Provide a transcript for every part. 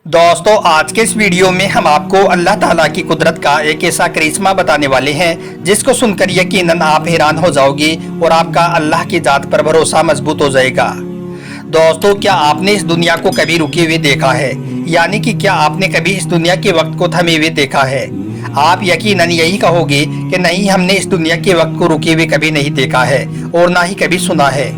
दोस्तों आज के इस वीडियो में हम आपको अल्लाह ताला की कुदरत का एक ऐसा करिश्मा बताने वाले हैं जिसको सुनकर यकीनन आप हैरान हो जाओगे और आपका अल्लाह की जात पर भरोसा मजबूत हो जाएगा। दोस्तों क्या आपने इस दुनिया को कभी रुके हुए देखा है, यानी कि क्या आपने कभी इस दुनिया के वक्त को थमे हुए देखा है? आप यकीनन यही कहोगे कि नहीं, हमने इस दुनिया के वक्त को रुके हुए कभी नहीं देखा है और ना ही कभी सुना है।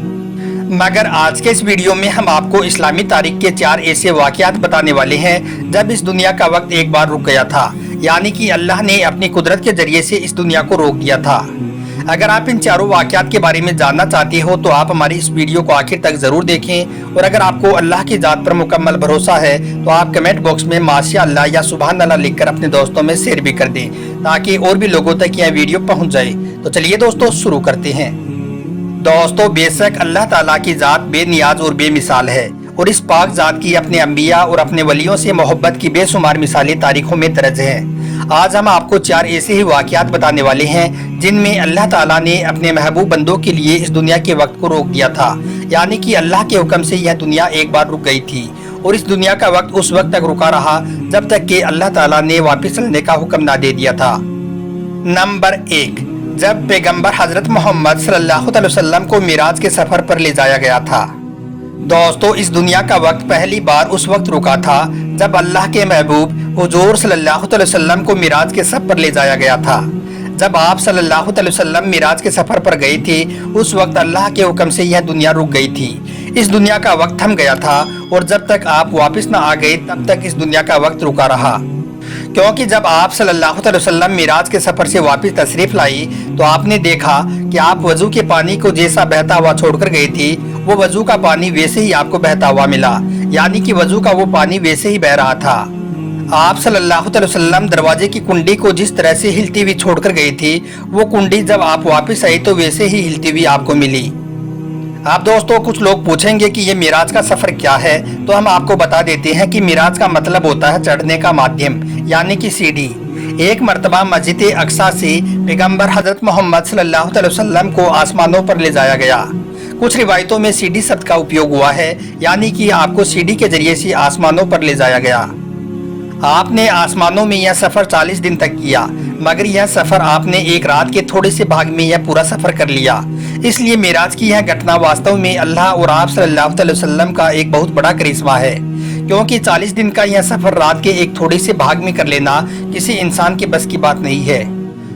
मगर आज के इस वीडियो में हम आपको इस्लामी तारीख के 4 ऐसे वाक़यात बताने वाले हैं जब इस दुनिया का वक्त एक बार रुक गया था, यानी कि अल्लाह ने अपनी कुदरत के जरिए से इस दुनिया को रोक दिया था। अगर आप इन चारों वाक़यात के बारे में जानना चाहते हो तो आप हमारी इस वीडियो को आखिर तक जरूर देखें, और अगर आपको अल्लाह की जात पर मुकम्मल भरोसा है तो आप कमेंट बॉक्स में माशाअल्लाह या सुभान अल्लाह लिखकर अपने दोस्तों में शेयर भी कर दें ताकि और भी लोगों तक यह वीडियो पहुँच जाए। तो चलिए दोस्तों शुरू करते हैं। दोस्तों बेशक अल्लाह ताला की जात बेनियाज और बेमिसाल है, और इस पाक जात की अपने अंबिया और अपने वलियों से मोहब्बत की बेशुमार मिसालें तारीखों में दर्ज हैं। आज हम आपको 4 ऐसे ही वाक़यात बताने वाले हैं जिनमें अल्लाह ताला ने अपने महबूब बंदों के लिए इस दुनिया के वक्त को रोक दिया था, यानी कि अल्लाह के हुक्म से यह दुनिया एक बार रुक गई थी, और इस दुनिया का वक्त उस वक्त तक रुका रहा जब तक कि अल्लाह ताला ने वापिस चलने का हुक्म ना दे दिया था। नंबर 1, जब पैगंबर हजरत मोहम्मद सल्लल्लाहु अलैहि वसल्लम को मिराज के सफर पर ले जाया गया था। दोस्तों इस दुनिया का वक्त पहली बार उस वक्त रुका था जब अल्लाह के महबूब हुजूर सल्लल्लाहु अलैहि वसल्लम को मिराज के सफर पर ले जाया गया था। जब आप सल्लल्लाहु अलैहि वसल्लम मिराज के सफर पर गए थे उस वक्त अल्लाह के हुक्म से यह दुनिया रुक गई थी। इस दुनिया का वक्त थम गया था और जब तक आप वापस न आ गए तब तक इस दुनिया का वक्त रुका रहा, क्योंकि जब आप सल्लल्लाहु अलैहि वसल्लम मिराज के सफर से वापस तशरीफ लाई तो आपने देखा कि आप वजू के पानी को जैसा बहता हुआ छोड़कर गई थी वो वजू का पानी वैसे ही आपको बहता हुआ मिला, यानी कि वजू का वो पानी वैसे ही बह रहा था। आप सल्लल्लाहु अलैहि वसल्लम दरवाजे की कुंडी को जिस तरह से हिलती हुई छोड़कर गई थी वो कुंडी जब आप वापस आई तो वैसे ही हिलती हुई आपको मिली। आप दोस्तों कुछ लोग पूछेंगे कि ये मिराज का सफर क्या है, तो हम आपको बता देते हैं कि मिराज का मतलब होता है चढ़ने का माध्यम, यानी कि सीढ़ी। एक मर्तबा मस्जिद अक्सा से पैगंबर हजरत मोहम्मद सल्लल्लाहु अलैहि वसल्लम को आसमानों पर ले जाया गया। कुछ रिवायतों में सीढ़ी शब्द का उपयोग हुआ है, यानी कि आपको सीढ़ी के जरिए से आसमानों पर ले जाया गया। आपने आसमानों में यह सफर 40 दिन तक किया, मगर यह सफर आपने एक रात के थोड़े से भाग में यह पूरा सफर कर लिया। इसलिए मिराज की यह घटना वास्तव में अल्लाह और आप सल्लल्लाहु अलैहि वसल्लम का एक बहुत बड़ा करिश्मा है, क्योंकि 40 दिन का यह सफर रात के एक थोड़े से भाग में कर लेना किसी इंसान के बस की बात नहीं है।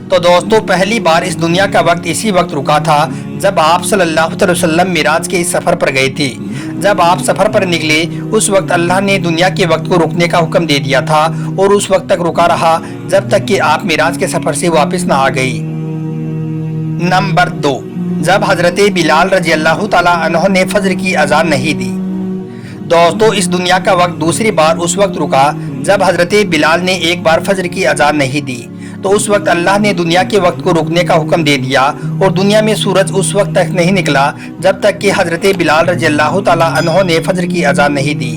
तो दोस्तों पहली बार इस दुनिया का वक्त इसी वक्त रुका था जब आप सल्लल्लाहु अलैहि वसल्लम मिराज के इस सफर पर गए थे। जब आप सफर पर निकले उस वक्त अल्लाह ने दुनिया के वक्त को रुकने का हुक्म दे दिया था, और उस वक्त तक रुका रहा जब तक कि आप मिराज के सफर से वापस न आ गई। नंबर 2, जब हजरत बिलाल रजी अल्लाह ताला अन्हु ने फजर की अजान नहीं दी। दोस्तों इस दुनिया का वक्त दूसरी बार उस वक्त रुका जब हजरत बिलाल ने एक बार फजर की अजान नहीं दी, तो उस वक्त अल्लाह ने दुनिया के वक्त को रुकने का हुक्म दे दिया, और दुनिया में सूरज उस वक्त तक नहीं निकला जब तक कि हजरत बिलाल रजी अल्लाह ताला अन्हु ने फजर की अजान नहीं दी।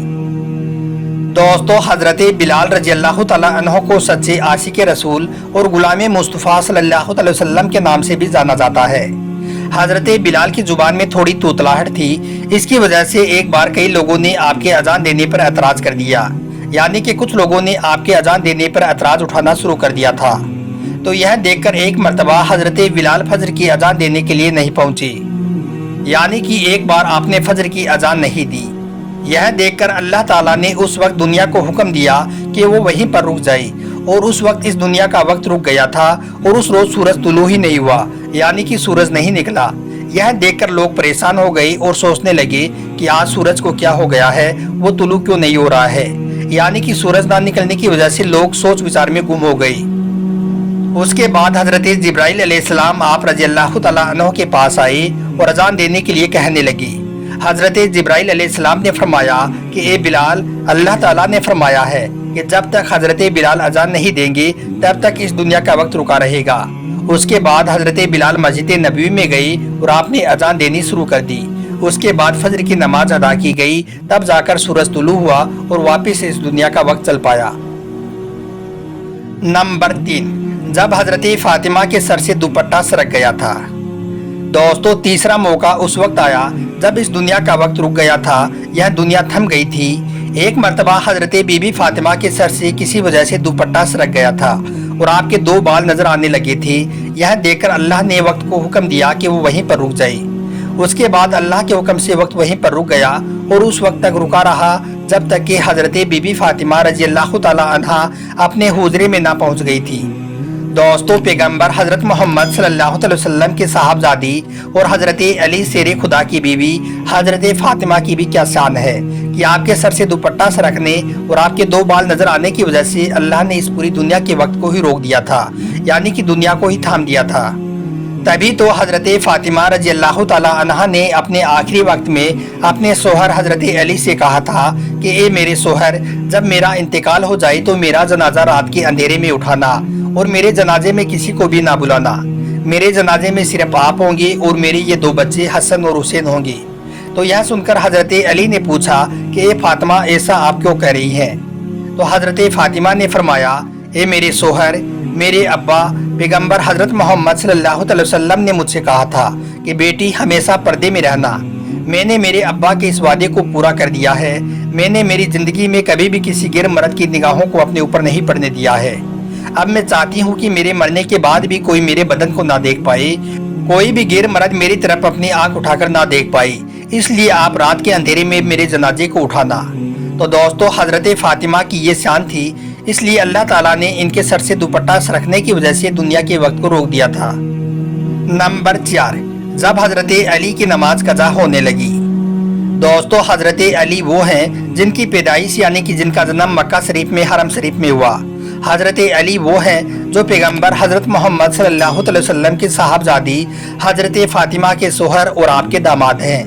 दोस्तों हजरत बिलाल रजी अल्लाह ताला अन्हु को सच्चे आशिक रसूल और गुलाम मुस्तफ़ा सल्लल्लाहु अलैहि वसल्लम के नाम से भी जाना जाता है। हजरत बिलाल की जुबान में थोड़ी तोतलाहट थी, इसकी वजह से एक बार कई लोगों ने आपके अजान देने पर एतराज कर दिया, यानी कि कुछ लोगों ने आपके अजान देने पर एतराज उठाना शुरू कर दिया था। तो यह देखकर एक मर्तबा हजरत बिलाल फजर की अजान देने के लिए नहीं पहुंचे, यानी कि एक बार आपने फजर की अजान नहीं दी। यह देखकर अल्लाह ताला ने उस वक्त दुनिया को हुक्म दिया कि वो वहीं पर रुक जाए, और उस वक्त इस दुनिया का वक्त रुक गया था, और उस रोज सूरज तुलू ही नहीं हुआ, यानी कि सूरज नहीं निकला। यह देखकर लोग परेशान हो गए और सोचने लगे कि आज सूरज को क्या हो गया है, वो तुलू क्यों नहीं हो रहा है, यानी कि सूरज ना निकलने की वजह से लोग सोच विचार में गुम हो गए। उसके बाद हजरत जिब्राइल अलैहिस्सलाम आप रजी अल्लाह ताला अन्हु के पास आए और अजान देने के लिए कहने लगे। हजरत जिब्राइल अलैहिस्सलाम ने फरमाया कि ए बिलाल, अल्लाह ताला ने फरमाया है कि जब तक हजरत बिलाल अजान नहीं देंगे तब तक इस दुनिया का वक्त रुका रहेगा। उसके बाद हजरत बिलाल मस्जिद नबवी में गई और आपने अजान देनी शुरू कर दी। उसके बाद फजर की नमाज अदा की गई, तब जाकर सूरज तुलू हुआ और वापस इस दुनिया का वक्त चल पाया। नंबर 3, जब हजरत फातिमा के सर से दुपट्टा सरक गया था। दोस्तों तीसरा मौका उस वक्त आया जब इस दुनिया का वक्त रुक गया था, यह दुनिया थम गई थी। ایک مرتبہ حضرت بی بی فاطمہ کے سر سے کسی وجہ سے دوپٹہ سرک گیا تھا اور آپ کے 2 بال نظر آنے لگے تھے۔ یہ دیکھ کر اللہ نے وقت کو حکم دیا کہ وہ وہیں پر رک جائے۔ اس کے بعد اللہ کے حکم سے وقت وہیں پر رک گیا اور اس وقت تک رکا رہا جب تک کہ حضرت بی بی فاطمہ رضی اللہ تعالی عنہا اپنے حجرے میں نہ پہنچ گئی تھی۔ دوستو، پیغمبر حضرت محمد صلی اللہ علیہ وسلم کے صاحبزادی اور حضرت علی شیر خدا کی بیوی حضرت فاطمہ کی بھی کیا شان ہے کہ آپ کے سر سے دوپٹہ سرکنے اور آپ کے 2 بال نظر آنے کی وجہ سے اللہ نے اس پوری دنیا کے وقت کو ہی روک دیا تھا، یعنی کہ دنیا کو ہی تھام دیا تھا۔ تبھی تو حضرت فاطمہ رضی اللہ تعالی عنہا نے اپنے آخری وقت میں اپنے شوہر حضرت علی سے کہا تھا کہ اے میرے شوہر، جب میرا انتقال ہو جائے تو میرا جنازہ رات کے اندھیرے میں اٹھانا اور میرے جنازے میں کسی کو بھی نہ بلانا۔ میرے جنازے میں صرف آپ ہوں گے اور میرے یہ 2 بچے حسن اور حسین ہوں گے۔ تو یہ سن کر حضرت علی نے پوچھا کہ اے فاطمہ، ایسا آپ کیوں کہہ رہی ہیں؟ تو حضرت فاطمہ نے فرمایا، اے میرے شوہر، میرے ابا پیغمبر حضرت محمد صلی اللہ علیہ وسلم نے مجھ سے کہا تھا کہ بیٹی ہمیشہ پردے میں رہنا۔ میں نے میرے ابا کے اس وعدے کو پورا کر دیا ہے۔ میں نے میری زندگی میں کبھی بھی کسی غیر مرد کی نگاہوں کو اپنے اوپر نہیں پڑنے دیا ہے۔ اب میں چاہتی ہوں کہ میرے مرنے کے بعد بھی کوئی میرے بدن کو نہ دیکھ پائے، کوئی بھی غیر مرد میری طرف اپنی آنکھ اٹھا کر نہ دیکھ پائے، اس لیے آپ رات کے اندھیرے میں میرے جنازے کو اٹھانا۔ تو دوستو، حضرت فاطمہ کی یہ شان تھی، اس لیے اللہ تعالیٰ نے ان کے سر سے دوپٹہ سرکنے کی وجہ سے دنیا کے وقت کو روک دیا تھا۔ نمبر 4، جب حضرت علی کی نماز قضا ہونے لگی۔ دوستو، حضرت علی وہ ہیں جن کی پیدائش یعنی کہ جن کا جنم مکہ شریف میں حرم شریف میں ہوا۔ حضرت علی وہ ہیں جو پیغمبر حضرت محمد صلی اللہ علیہ وسلم کے صاحبزادی حضرت فاطمہ کے شوہر اور آپ کے داماد ہیں۔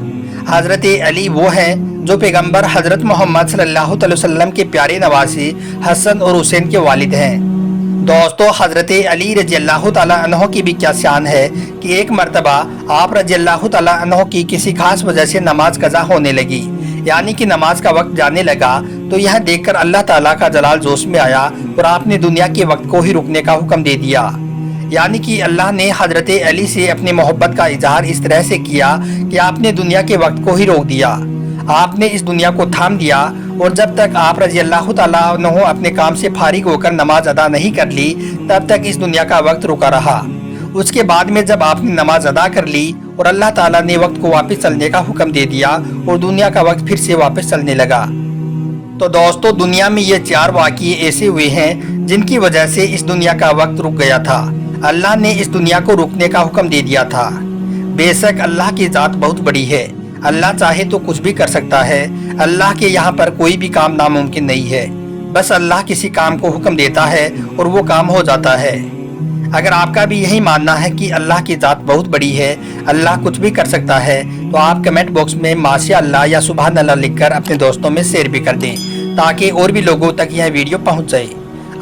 حضرت علی وہ ہیں جو پیغمبر حضرت محمد صلی اللہ علیہ وسلم کے پیارے نواسے حسن اور حسین کے والد ہیں۔ دوستو، حضرت علی رضی اللہ تعالیٰ عنہ کی بھی کیا شان ہے کہ ایک مرتبہ آپ رضی اللہ تعالیٰ عنہ کی کسی خاص وجہ سے نماز قضا ہونے لگی، یعنی کہ نماز کا وقت جانے لگا، تو یہ دیکھ کر اللہ تعالیٰ کا جلال جوش میں آیا اور آپ نے دنیا کے وقت کو ہی رکنے کا حکم دے دیا۔ یعنی کہ اللہ نے حضرت علی سے اپنی محبت کا اظہار اس طرح سے کیا کہ آپ نے دنیا کے وقت کو ہی روک دیا، آپ نے اس دنیا کو تھام دیا، اور جب تک آپ رضی اللہ تعالیٰ عنہ اپنے کام سے فارغ ہو کر نماز ادا نہیں کر لی، تب تک اس دنیا کا وقت رکا رہا۔ اس کے بعد میں جب آپ نے نماز ادا کر لی اور اللہ تعالیٰ نے وقت کو واپس چلنے کا حکم دے دیا اور دنیا کا وقت پھر سے واپس چلنے لگا۔ تو دوستو، دنیا میں یہ 4 واقعے ایسے ہوئے ہیں جن کی وجہ سے اس دنیا کا وقت رک گیا تھا، اللہ نے اس دنیا کو رکنے کا حکم دے دیا تھا۔ بے شک اللہ کی ذات بہت بڑی ہے، اللہ چاہے تو کچھ بھی کر سکتا ہے، اللہ کے یہاں پر کوئی بھی کام ناممکن نہیں ہے، بس اللہ کسی کام کو حکم دیتا ہے اور وہ کام ہو جاتا ہے۔ اگر آپ کا بھی یہی ماننا ہے کہ اللہ کی ذات بہت بڑی ہے، اللہ کچھ بھی کر سکتا ہے، تو آپ کمنٹ باکس میں ماشاء اللہ یا سبحان اللہ لکھ کر اپنے دوستوں میں شیئر بھی کر دیں تاکہ اور بھی لوگوں تک یہ ویڈیو پہنچ جائے۔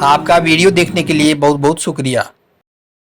آپ کا ویڈیو دیکھنے کے لیے بہت بہت شکریہ۔